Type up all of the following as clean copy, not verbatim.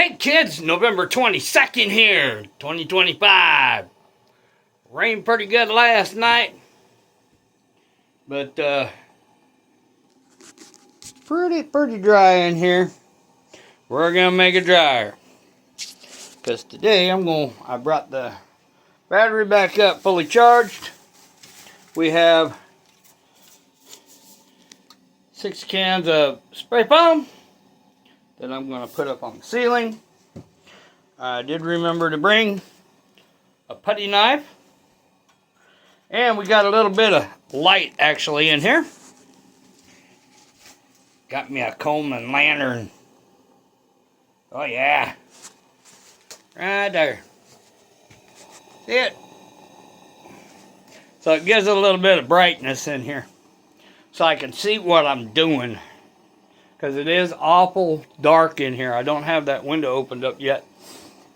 Hey kids, November 22nd here, 2025. Rained pretty good last night, but pretty dry in here. We're gonna make it drier, because today I brought the battery back up fully charged. We have 6 cans of spray foam that I'm going to put up on the ceiling. I did remember to bring a putty knife. And we got a little bit of light actually in here. Got me a comb and lantern. Oh yeah. Right there. See it? So it gives it a little bit of brightness in here, so I can see what I'm doing. Because it is awful dark in here. I don't have that window opened up yet.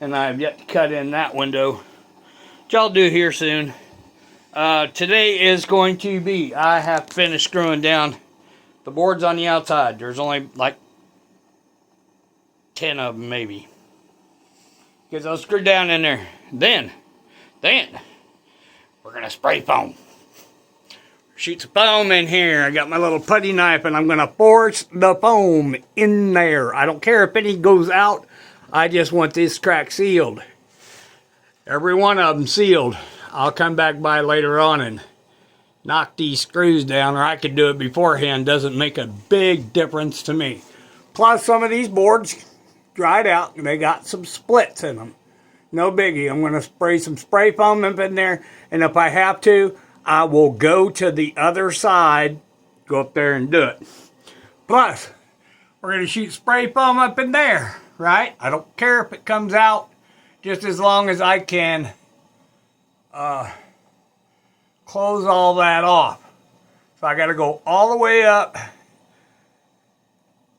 And I have yet to cut in that window, which I'll do here soon. Today is going to be, I have finished screwing down the boards on the outside. There's only like 10 of them maybe. Because I'll screw down in there. Then, we're going to spray foam. Shoot some foam in here. I got my little putty knife and I'm going to force the foam in there. I don't care if any goes out. I just want this crack sealed. Every one of them sealed. I'll come back by later on and knock these screws down, or I could do it beforehand. Doesn't make a big difference to me. Plus some of these boards dried out and they got some splits in them. No biggie. I'm going to spray some spray foam up in there, and if I have to, I will go to the other side, go up there and do it. Plus, we're going to shoot spray foam up in there, right? I don't care if it comes out, just as long as I can close all that off. So I got to go all the way up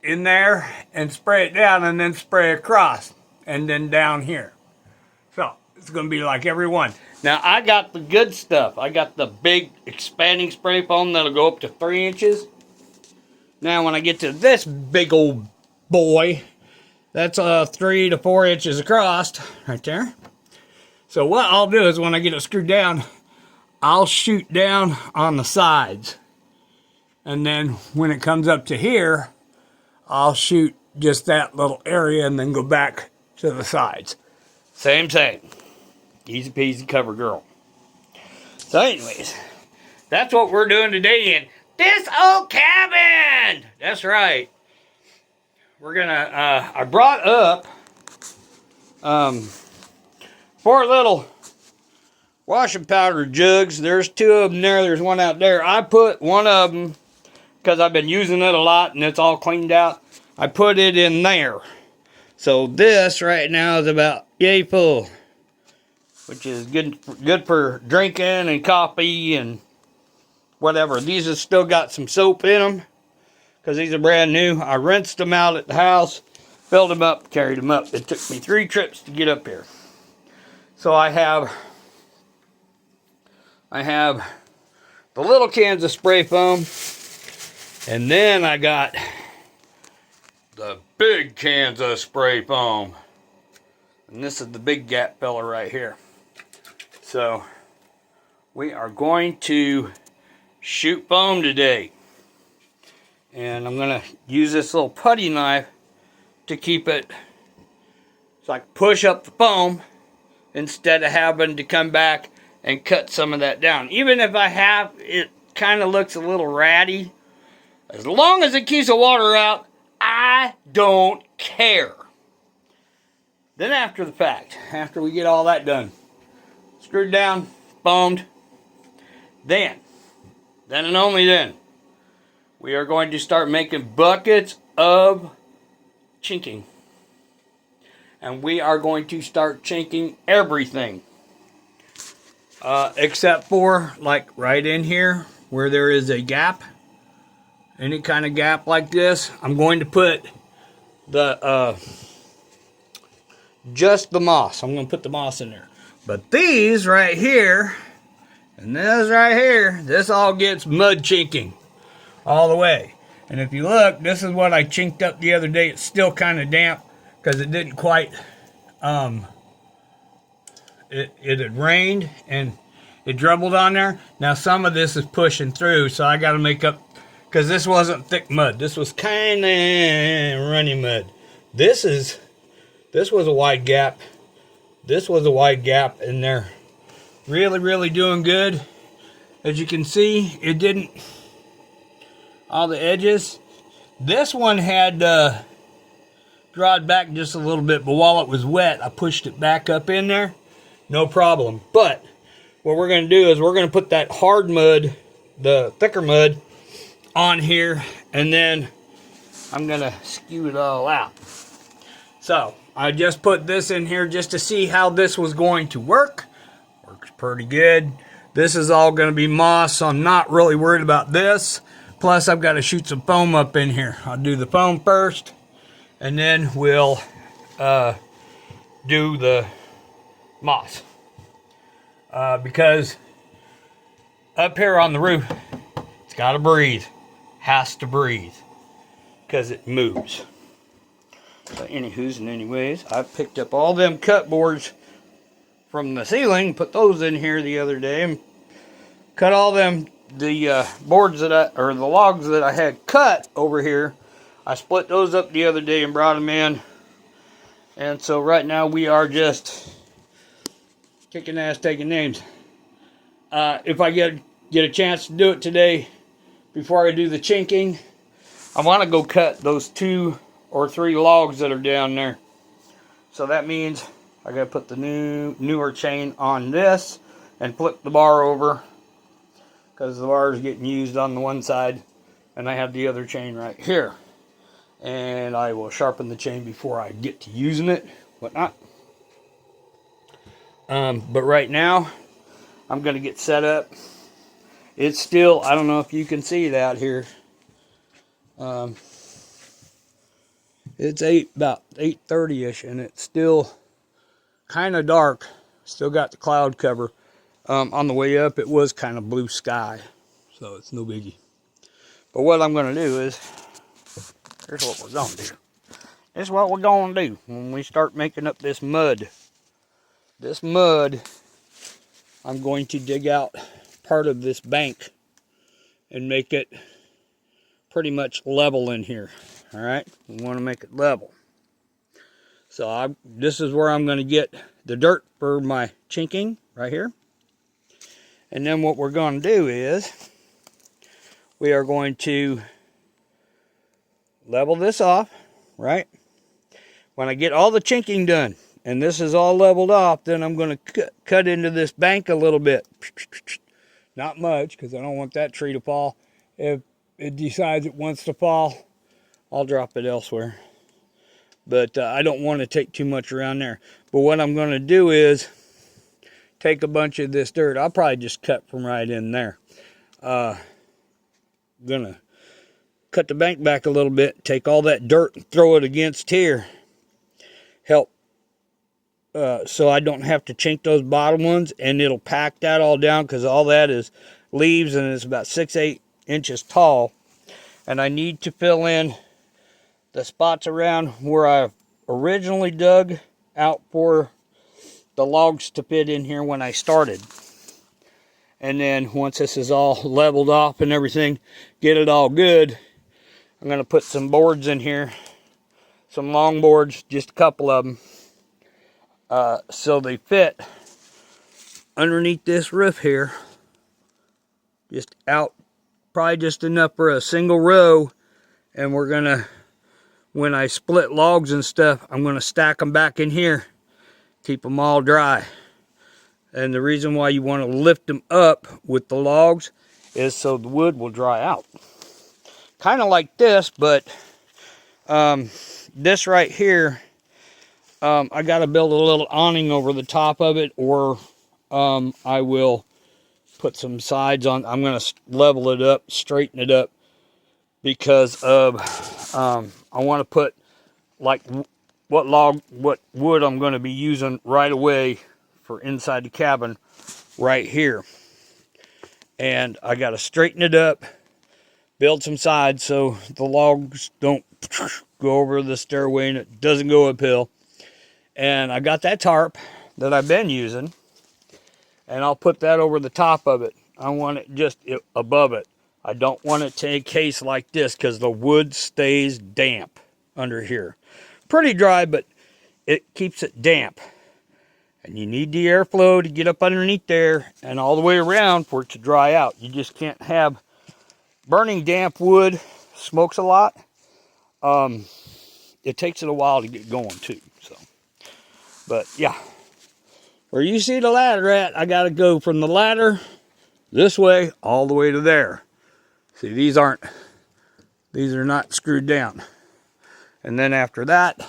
in there and spray it down, and then spray across, and then down here. So it's going to be like every one. Now, I got the good stuff. I got the big expanding spray foam that'll go up to 3 inches. Now, when I get to this big old boy, that's 3 to 4 inches across, right there. So what I'll do is when I get it screwed down, I'll shoot down on the sides. And then when it comes up to here, I'll shoot just that little area and then go back to the sides. Same. Easy peasy cover girl. So anyways, that's what we're doing today in this old cabin. That's right. We're gonna, I brought up 4 little washing powder jugs. There's 2 of them there. There's one out there. I put one of them, because I've been using it a lot and it's all cleaned out, I put it in there. So this right now is about yay full, which is good for drinking and coffee and whatever. These have still got some soap in them, because these are brand new. I rinsed them out at the house, filled them up, carried them up. It took me 3 trips to get up here. So I have the little cans of spray foam, and then I got the big cans of spray foam. And this is the big gap fella right here. So we are going to shoot foam today. And I'm going to use this little putty knife to keep it so I can push up the foam instead of having to come back and cut some of that down. Even if I have, it kind of looks a little ratty. As long as it keeps the water out, I don't care. Then after the fact, after we get all that done, screwed down, foamed, then and only then, we are going to start making buckets of chinking. And we are going to start chinking everything. Except for, like, right in here, where there is a gap. Any kind of gap like this, I'm going to put the, just the moss. I'm going to put the moss in there. But these right here, and this right here, this all gets mud chinking all the way. And if you look, this is what I chinked up the other day. It's still kind of damp. because it didn't quite, it had rained and it dribbled on there. Now some of this is pushing through, so I got to make up, because this wasn't thick mud. This was kind of runny mud. This was a wide gap. This was a wide gap, and they're really, really doing good. As you can see, it didn't, all the edges. This one had drawed back just a little bit, but while it was wet, I pushed it back up in there. No problem. But what we're going to do is we're going to put that hard mud, the thicker mud, on here, and then I'm going to skew it all out. So I just put this in here just to see how this was going to work. Works pretty good. This is all going to be moss, so I'm not really worried about this. Plus I've got to shoot some foam up in here. I'll do the foam first, and then we'll do the moss. Because up here on the roof, it's got to breathe. Has to breathe. Because it moves. But anywho's and anyways, I picked up all them cut boards from the ceiling, put those in here the other day, and cut all them, the boards that or the logs that I had cut over here. I split those up the other day and brought them in. And so right now we are just kicking ass, taking names. If I get a chance to do it today, before I do the chinking, I want to go cut those 2 or 3 logs that are down there. So that means I got to put the newer chain on this and flip the bar over, because the bar is getting used on the one side, and I have the other chain right here. And I will sharpen the chain before I get to using it, whatnot. But right now, I'm going to get set up. It's still, I don't know if you can see it out here. It's about 8:30ish, and it's still kind of dark. Still got the cloud cover. On the way up, it was kind of blue sky, so it's no biggie. But what I'm going to do is, here's what we're going to do. This is what we're going to do when we start making up this mud. This mud, I'm going to dig out part of this bank and make it pretty much level in here. All right, we want to make it level. So this is where I'm going to get the dirt for my chinking, right here. And then what we're going to do is we are going to level this off, right? When I get all the chinking done and this is all leveled off, then I'm going to cut into this bank a little bit. Not much, because I don't want that tree to fall. If it decides it wants to fall, I'll drop it elsewhere. But I don't want to take too much around there. But what I'm going to do is take a bunch of this dirt. I'll probably just cut from right in there. I'm going to cut the bank back a little bit, take all that dirt and throw it against here. Help so I don't have to chink those bottom ones, and it'll pack that all down, because all that is leaves, and it's about 6-8 inches tall. And I need to fill in the spots around where I originally dug out for the logs to fit in here when I started. And then once this is all leveled off and everything, get it all good, I'm going to put some boards in here, some long boards, just a couple of them, so they fit underneath this roof here, just out, probably just enough for a single row. And we're going to, when I split logs and stuff, I'm going to stack them back in here, keep them all dry. And the reason why you want to lift them up with the logs is so the wood will dry out. Kind of like this, but this right here, I got to build a little awning over the top of it, or I will put some sides on. I'm going to level it up, straighten it up, because of I want to put like what wood I'm going to be using right away for inside the cabin right here. And I got to straighten it up build some sides so the logs don't go over the stairway and it doesn't go uphill. And I got that tarp that I've been using, and I'll put that over the top of it. I want it just above it. I don't want it to encase like this because the wood stays damp under here. Pretty dry, but it keeps it damp. And you need the airflow to get up underneath there and all the way around for it to dry out. You just can't have burning damp wood. Smokes a lot. It takes it a while to get going too. So, but yeah, where you see the ladder at, I got to go from the ladder this way all the way to there. See, these are not screwed down. And then after that,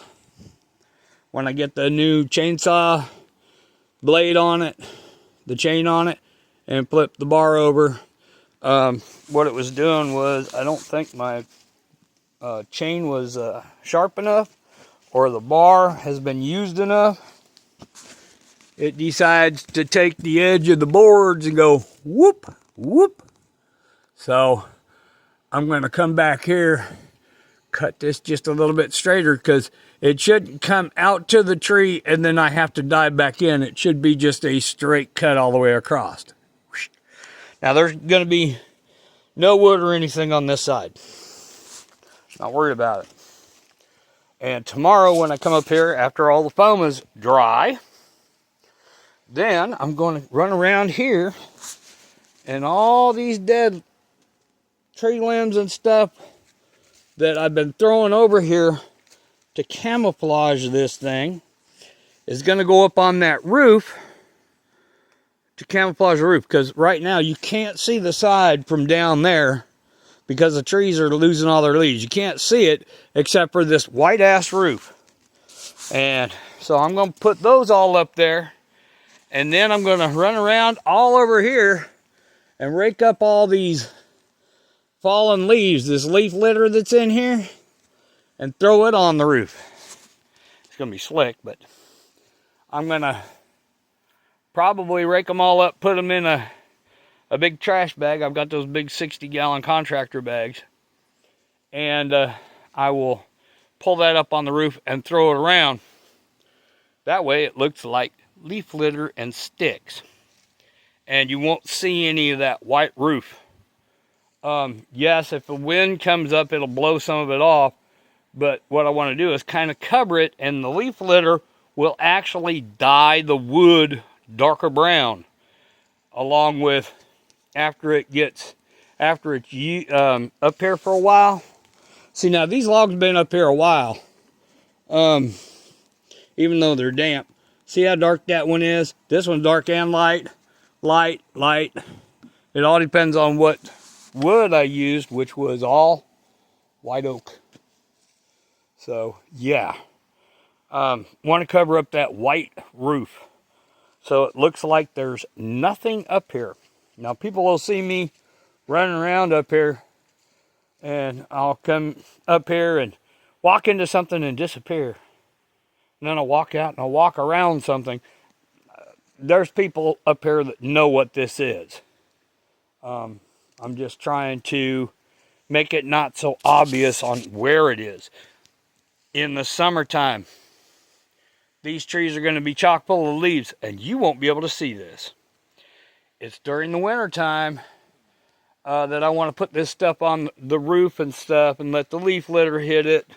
when I get the new chainsaw blade on it, the chain on it, and flip the bar over, what it was doing was, I don't think my chain was sharp enough, or the bar has been used enough. It decides to take the edge of the boards and go whoop, whoop. So I'm going to come back here, cut this just a little bit straighter, because it shouldn't come out to the tree and then I have to dive back in. It should be just a straight cut all the way across. Now there's going to be no wood or anything on this side. Not worried about it. And tomorrow when I come up here, after all the foam is dry, then I'm going to run around here and all these dead tree limbs and stuff that I've been throwing over here to camouflage this thing is going to go up on that roof to camouflage the roof, because right now you can't see the side from down there because the trees are losing all their leaves. You can't see it except for this white ass roof. And so I'm going to put those all up there, and then I'm going to run around all over here and rake up all these fallen leaves, this leaf litter that's in here, and throw it on the roof. It's going to be slick, but I'm going to probably rake them all up, put them in a big trash bag. I've got those big 60-gallon contractor bags. And I will pull that up on the roof and throw it around. That way it looks like leaf litter and sticks. And you won't see any of that white roof. Yes, if the wind comes up, it'll blow some of it off. But what I want to do is kind of cover it, and the leaf litter will actually dye the wood darker brown, along with after it's up here for a while. See, now these logs have been up here a while, even though they're damp. See how dark that one is? This one's dark and light, light. It all depends on what wood I used, which was all white oak. So yeah, want to cover up that white roof so it looks like there's nothing up here. Now people will see me running around up here, and I'll come up here and walk into something and disappear. And then I'll walk out and I'll walk around something. There's people up here that know what this is. I'm just trying to make it not so obvious on where it is. In the summertime, these trees are going to be chock full of leaves, and you won't be able to see this. It's during the wintertime that I want to put this stuff on the roof and stuff and let the leaf litter hit it,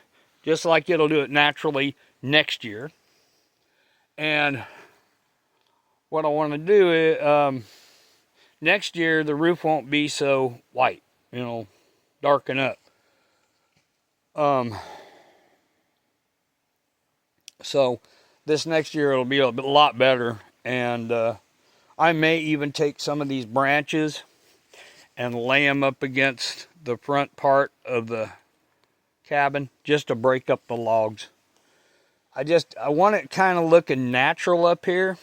just like it'll do it naturally next year. And what I want to do is, next year the roof won't be so white, darken up. So this next year it'll be a lot better, and I may even take some of these branches and lay them up against the front part of the cabin just to break up the logs. I want it kind of looking natural up here.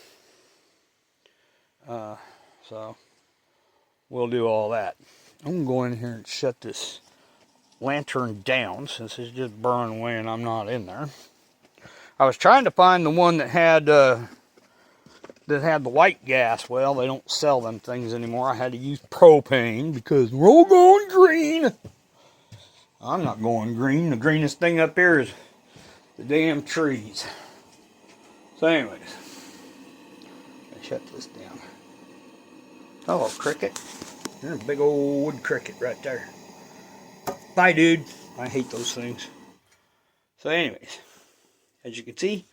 So we'll do all that. I'm going to go in here and shut this lantern down since it's just burning away and I'm not in there. I was trying to find the one that had the white gas. Well, they don't sell them things anymore. I had to use propane because we're all going green. I'm not going green. The greenest thing up here is the damn trees. So anyways, I shut this down. Hello, cricket. There's a big old wood cricket right there. Bye, dude. I hate those things. So anyways, as you can see,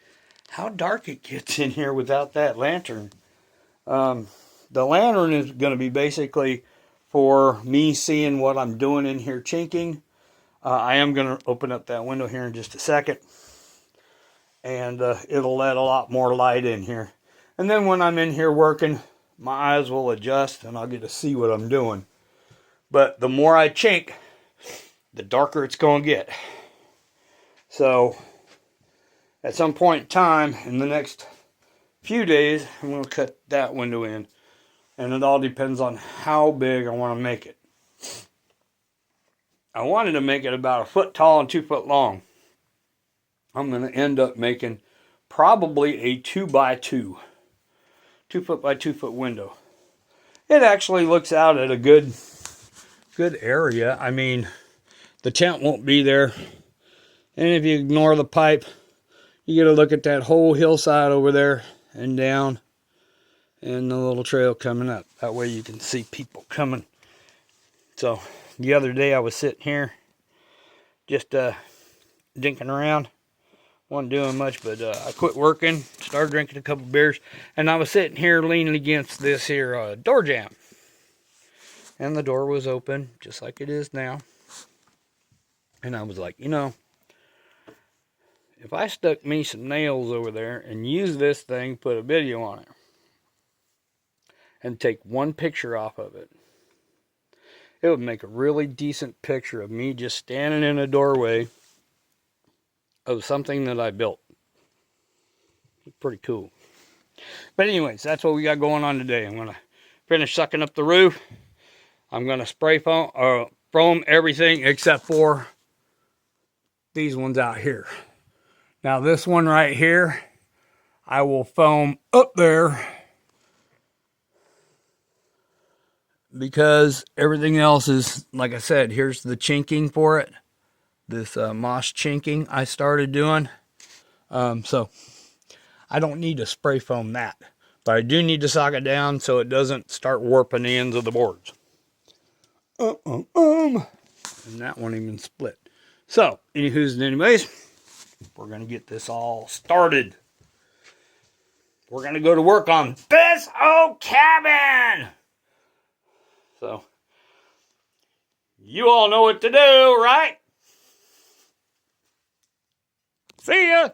how dark it gets in here without that lantern. The lantern is going to be basically for me seeing what I'm doing in here chinking. I am going to open up that window here in just a second. And it'll let a lot more light in here. And then when I'm in here working, my eyes will adjust and I'll get to see what I'm doing. But the more I chink, the darker it's going to get. So at some point in time, in the next few days, I'm going to cut that window in. And it all depends on how big I want to make it. I wanted to make it about 1 foot tall and 2 foot long. I'm going to end up making probably a 2x2. 2 foot by 2 foot window. It actually looks out at a good area. I mean, the tent won't be there. And if you ignore the pipe, you get a look at that whole hillside over there and down. And the little trail coming up. That way you can see people coming. So, the other day I was sitting here, just dinking around. Wasn't doing much, but I quit working, started drinking a couple beers, and I was sitting here leaning against this here door jamb. And the door was open, just like it is now. And I was like, you know, if I stuck me some nails over there and used this thing, put a video on it, and take one picture off of it, it would make a really decent picture of me just standing in a doorway of something that I built. It's pretty cool. But anyways, that's what we got going on today. I'm going to finish sucking up the roof. I'm going to spray foam everything except for these ones out here. Now this one right here, I will foam up there because everything else is, like I said, here's the chinking for it. This moss chinking I started doing. So I don't need to spray foam that. But I do need to sock it down so it doesn't start warping the ends of the boards. And that won't even split. So, anywho's and anyways, we're going to get this all started. We're going to go to work on this old cabin. So, you all know what to do, right? See ya.